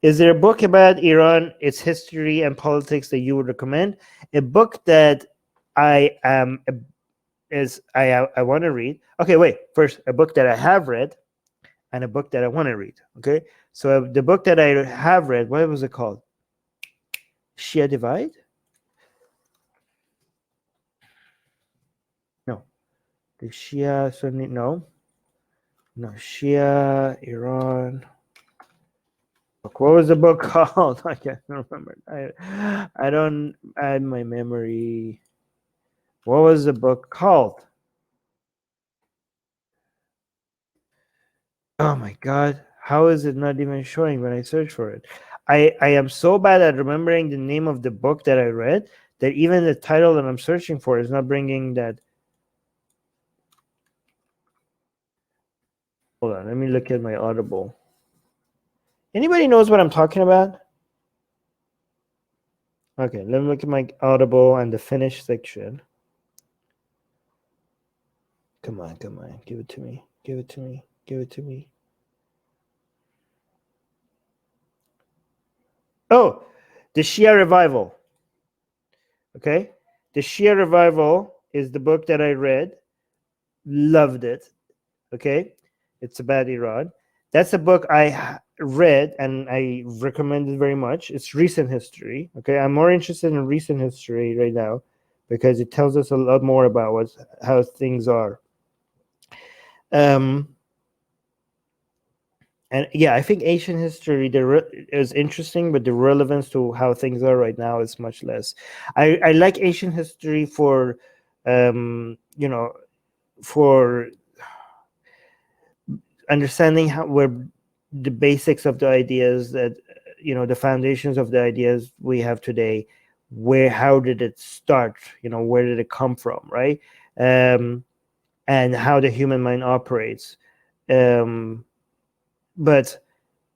Is there a book about Iran, its history and politics that you would recommend? A book that I want to read. Okay, wait. First, a book that I have read and a book that I want to read. Okay, so the book that I have read, what was it called? Shia Divide? No, the Shia Sunni. No, Shia Iran. What was the book called? I can't remember. I don't add my memory. What was the book called? Oh my God. How is it not even showing when I search for it? I am so bad at remembering the name of the book that I read that even the title that I'm searching for is not bringing that. Hold on. Let me look at my Audible. Anybody knows what I'm talking about? Okay. Let me look at my Audible and the Finnish section. Come on. Come on. Give it to me. Give it to me. Give it to me. Oh, the Shia Revival. Okay. The Shia Revival is the book that I read. Loved it. Okay. It's about Iran. That's a book I read and I recommend it very much. It's recent history. Okay. I'm more interested in recent history right now because it tells us a lot more about how things are. And yeah, I think ancient history is interesting, but the relevance to how things are right now is much less. I like ancient history for, for understanding where the basics of the ideas that, the foundations of the ideas we have today, how did it start? Where did it come from, right? And how the human mind operates. But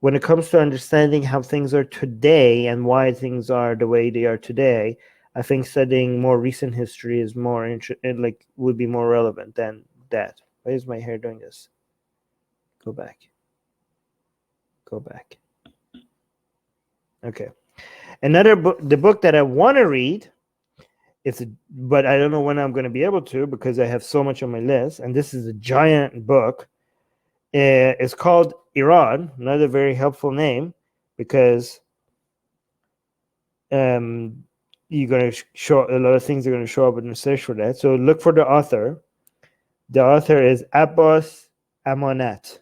when it comes to understanding how things are today and why things are the way they are today, I think studying more recent history is more would be more relevant than that. Why is my hair doing this? Go back. Go back. Okay. Another book, the book that I want to read, but I don't know when I'm going to be able to because I have so much on my list, and this is a giant book. It's called Iran, another very helpful name because you're going to show a lot of things are going to show up in the search for that. So look for the author. The author is Abbas Amonat.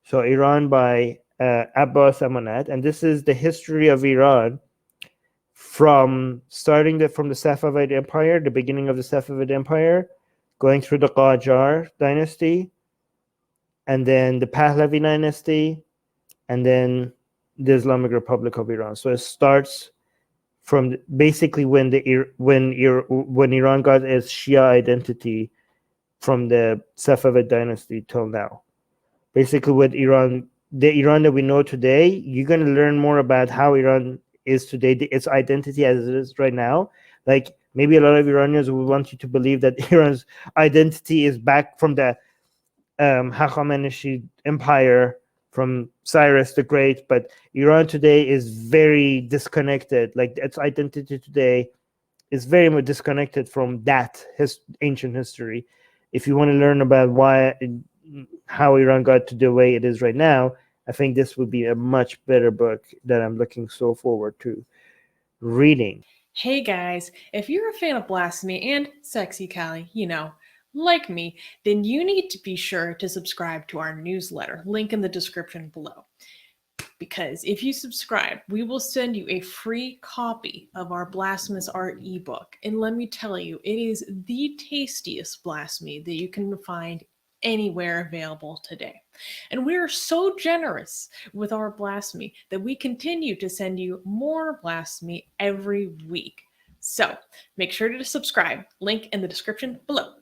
So Iran by Abbas Amonat, and this is the history of Iran from starting from the Safavid Empire, the beginning of the Safavid Empire, going through the Qajar dynasty, and then the Pahlavi dynasty, and then the Islamic Republic of Iran. So it starts from basically when Iran got its Shia identity from the Safavid dynasty till now. Basically, with Iran, the Iran that we know today, you're going to learn more about how Iran is today, its identity as it is right now. Like maybe a lot of Iranians will want you to believe that Iran's identity is back from the Haqamanishi Empire from Cyrus the Great, but Iran today is very disconnected. Like its identity today is very much disconnected from that ancient history. If you want to learn about how Iran got to the way it is right now, I think this would be a much better book that I'm looking so forward to reading. Hey guys, if you're a fan of Blasphemy and Sexy Callie, like me, then you need to be sure to subscribe to our newsletter, link in the description below. Because if you subscribe, we will send you a free copy of our Blasphemous Art ebook. And let me tell you, it is the tastiest blasphemy that you can find anywhere available today. And we are so generous with our blasphemy that we continue to send you more blasphemy every week. So make sure to subscribe, link in the description below.